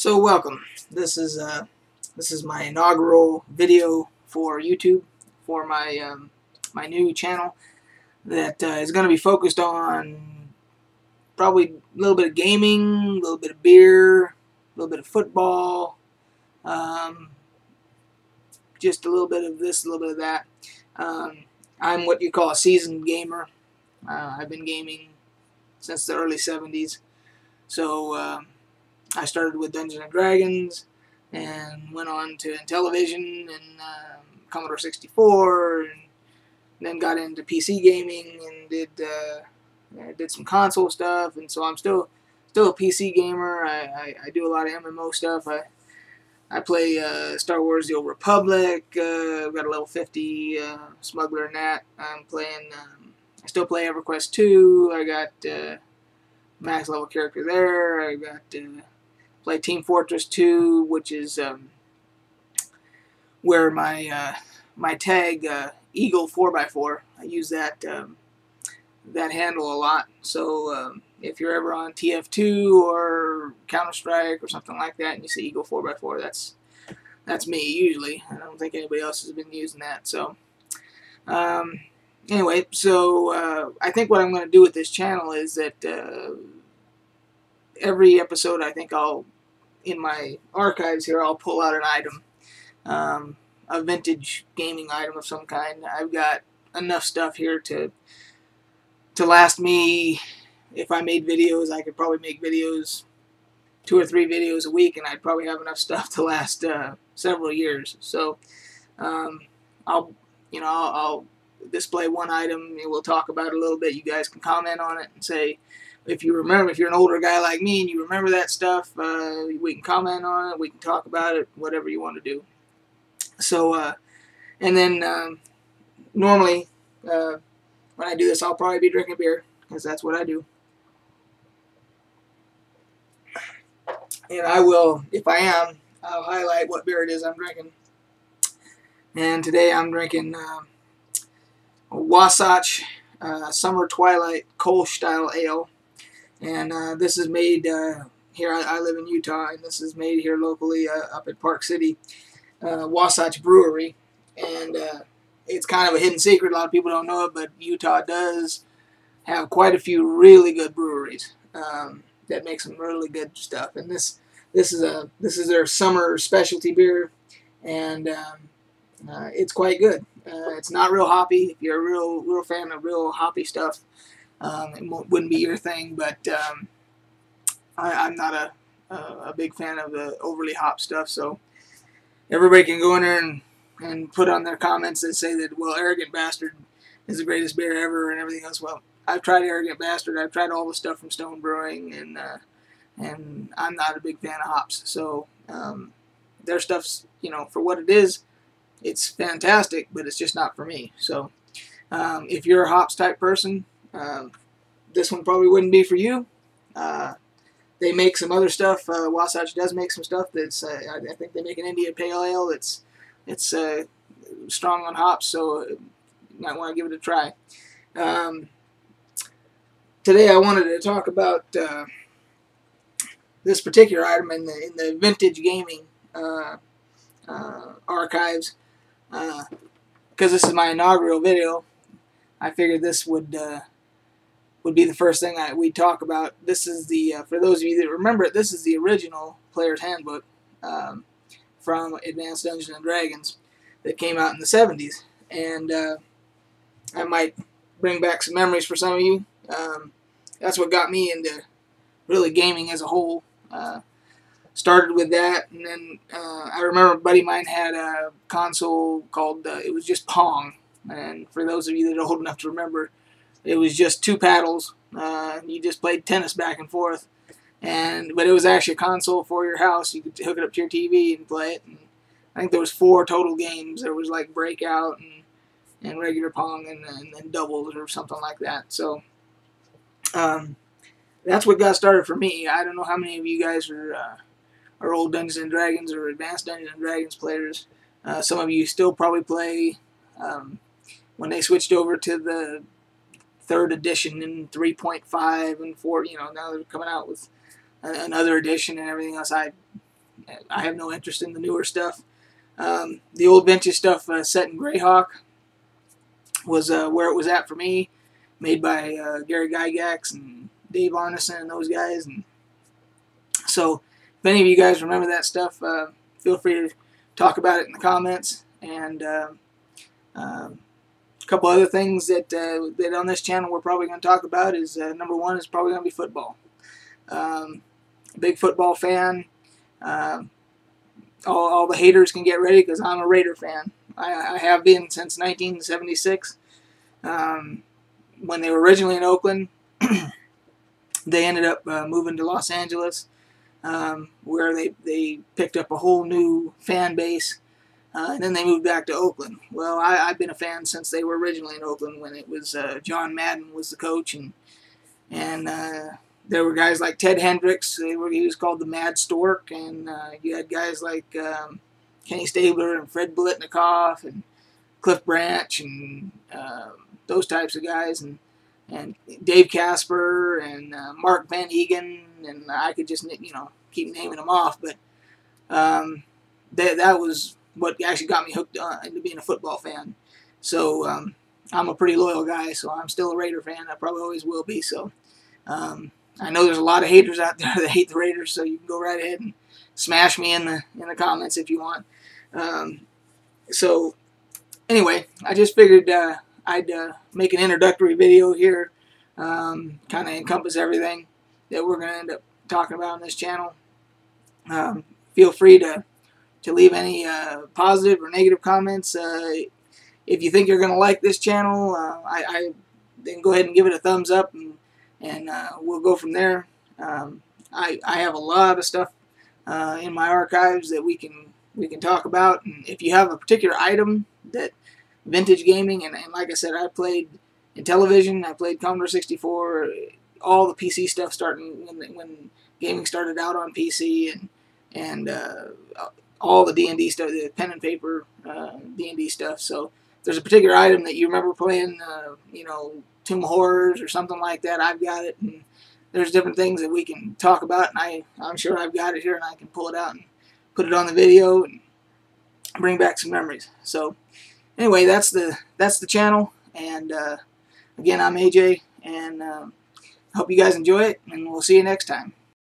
So welcome. This is my inaugural video for YouTube for my new channel that is going to be focused on probably a little bit of gaming, a little bit of beer, a little bit of football, um, just a little bit of this, a little bit of that. I'm what you call a seasoned gamer. I've been gaming since the early 70s. So I started with Dungeons and Dragons and went on to Intellivision and Commodore 64, and then got into PC gaming and did some console stuff. And so I'm still a PC gamer. I do a lot of MMO stuff. I play Star Wars: The Old Republic. I've got a level 50 smuggler in that. I'm playing. I still play EverQuest 2. I got max level character there. I got play Team Fortress 2, which is where my tag Eagle 4x4. I use that that handle a lot. So if you're ever on TF2 or Counter-Strike or something like that, and you see Eagle 4x4, that's me usually. I don't think anybody else has been using that. So anyway, so I think what I'm going to do with this channel is that every episode, I think in my archives here, I'll pull out an item, a vintage gaming item of some kind. I've got enough stuff here to last me. If I made videos, I could probably make videos, 2 or 3 videos a week, and I'd probably have enough stuff to last several years. So I'll display one item, and we'll talk about it a little bit. You guys can comment on it and say, if you remember, if you're an older guy like me and you remember that stuff, we can comment on it, we can talk about it, whatever you want to do. So, and then normally when I do this, I'll probably be drinking beer, because that's what I do. And I will, if I am, I'll highlight what beer it is I'm drinking. And today I'm drinking Wasatch Summer Twilight Kolsch Style Ale. And this is made here. I live in Utah, and this is made here locally up at Park City, Wasatch Brewery. And it's kind of a hidden secret. A lot of people don't know it, but Utah does have quite a few really good breweries that make some really good stuff. And this is their summer specialty beer, and it's quite good. It's not real hoppy. If you're a real fan of real hoppy stuff, it wouldn't be your thing, but I'm not a big fan of the overly hop stuff. So everybody can go in there and put on their comments and say that, well, Arrogant Bastard is the greatest beer ever and everything else. Well, I've tried Arrogant Bastard. I've tried all the stuff from Stone Brewing, and I'm not a big fan of hops. So their stuff's, for what it is, it's fantastic, but it's just not for me. So if you're a hops type person, this one probably wouldn't be for you. They make some other stuff. Wasatch does make some stuff that's, I think they make an India Pale Ale that's strong on hops, so you might want to give it a try. Today I wanted to talk about this particular item in the vintage gaming archives, because this is my inaugural video. I figured this would be the first thing we'd talk about. This is for those of you that remember it, this is the original Player's Handbook from Advanced Dungeons and Dragons that came out in the 70s. And I might bring back some memories for some of you. That's what got me into really gaming as a whole. Started with that, and then I remember a buddy of mine had a console called, it was just Pong. And for those of you that are old enough to remember, it was just 2 paddles. You just played tennis back and forth. But it was actually a console for your house. You could hook it up to your TV and play it. And I think there was 4 total games. There was like Breakout and regular Pong and doubles or something like that. So that's what got started for me. I don't know how many of you guys are old Dungeons and Dragons or Advanced Dungeons and Dragons players. Some of you still probably play. When they switched over to the 3rd edition in 3.5 and 4, now they're coming out with another edition and everything else. I have no interest in the newer stuff. The old vintage stuff set in Greyhawk was where it was at for me, made by Gary Gygax and Dave Arneson and those guys. And so if any of you guys remember that stuff, feel free to talk about it in the comments. And a couple other things that on this channel we're probably going to talk about is number one is probably going to be football. Big football fan. All the haters can get ready because I'm a Raider fan. I have been since 1976. When they were originally in Oakland, they ended up moving to Los Angeles, where they picked up a whole new fan base, and then they moved back to Oakland. Well, I've been a fan since they were originally in Oakland, when it was John Madden was the coach, and there were guys like Ted Hendricks. He was called the Mad Stork, and you had guys like Kenny Stabler and Fred Biletnikoff and Cliff Branch and those types of guys, and Dave Casper and Mark Van Egan, and I could just keep naming them off. But that was what actually got me hooked into being a football fan. So I'm a pretty loyal guy, so I'm still a Raider fan. I probably always will be. So I know there's a lot of haters out there that hate the Raiders, so you can go right ahead and smash me in the comments if you want. So anyway, I just figured I'd make an introductory video here, kind of encompass everything that we're going to end up talking about on this channel. Feel free to leave any positive or negative comments. If you think you're going to like this channel, then go ahead and give it a thumbs up, and we'll go from there. I have a lot of stuff in my archives that we can talk about, and if you have a particular item that vintage gaming, and like I said, I played in television, I played Commodore 64, all the PC stuff starting when gaming started out on PC, and all the D&D stuff, the pen and paper D&D stuff. So if there's a particular item that you remember playing, Tomb of Horrors or something like that, I've got it, and there's different things that we can talk about, and I'm sure I've got it here, and I can pull it out and put it on the video and bring back some memories. So anyway, that's the channel, and again, I'm AJ, and I hope you guys enjoy it, and we'll see you next time.